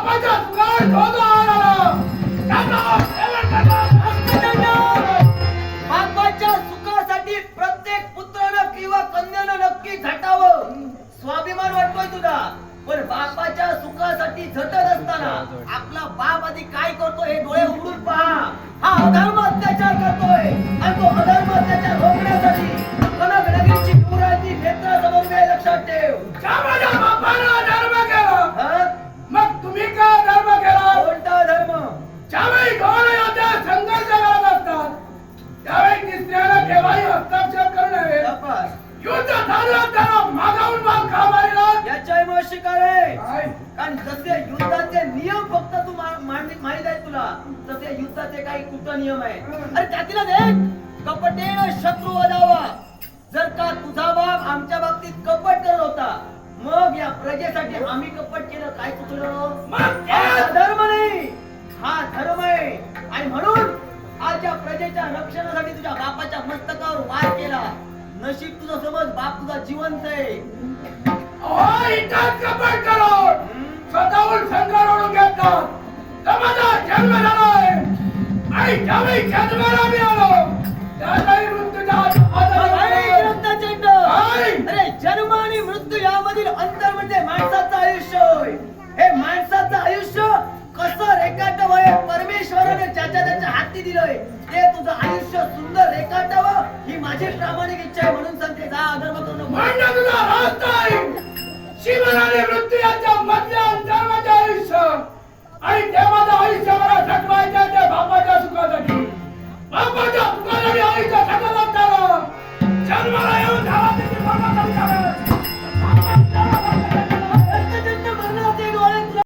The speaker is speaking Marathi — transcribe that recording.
बापाच्या सुखावर शोध आला. त्याचा सेवन करणार. बापाच्या सुखासाठी प्रत्येक पुत्रानं किंवा कन्यानं नक्की झटावं. स्वाभिमान वाटतोय तुझा, पण बापाच्या सुखासाठी झटत असताना आपला बाप आधी काय करतोय हे डोळे उघडून पहा. हा अधर्म अत्याचार करतोय आणि तो अधर्म अत्याचार रोखण्यासाठी कनकनगरीची पुराची नेत्रासमोर काय लक्षात ठेव. ज्या माझ्या बापानं धर्म केला, हा? मग तुम्ही का धर्म केला? कोणता धर्म? ज्यावेळी गौर योद्धा संघर्ष करत असतात त्यावेळी ती स्त्रियांना केव्हाही हस्तक्षेप करू नये. तपास. युद्ध झालं त्याला मागावून माग का मारिला? याच्या शिकार आहे. काय? कारण जसे युद्धाचे नियम फक्त तू माहित आहे तुला, तसे युद्धाचे काही कुठ नियम आहे. अरे त्यातीलच एक कपटेन शत्रू वधावा. जर का तुझा बाप आमच्या बाबतीत कपट करत होता, मग या प्रजेसाठी आम्ही कपट केलं, काय चुकलं? मग हा धर्म नाही, हा धर्म आहे. आणि म्हणून आज या प्रजेच्या रक्षणासाठी तुझ्या बापाच्या मस्तकावर वार केला. नशीब तुझं समज, बाप तुझा जिवंत आहे. इथंच कपट करून स्वतःहून संघार ओढून घेतात. तर माझा जन्म झालाय आणि ज्यावेळी जन्माला मी आलो त्यावेळी मृत्यूच्या अरे जन्म आणि मृत्यू यामधील अंतर म्हणजे माणसाचं आयुष्य होय. हे माणसाचं आयुष्य कसं रेखाटावं परमेश्वराने ज्याच्या त्याच्या हाती दिलंय, ते तुझं आयुष्य सुंदर रेखाटावं ही माझी प्रामाणिक इच्छा आहे. म्हणून सांगते, जा अधर्म करू नको. तुझा रास्ता आहे. जीवन आणि मृत्यू यांच्या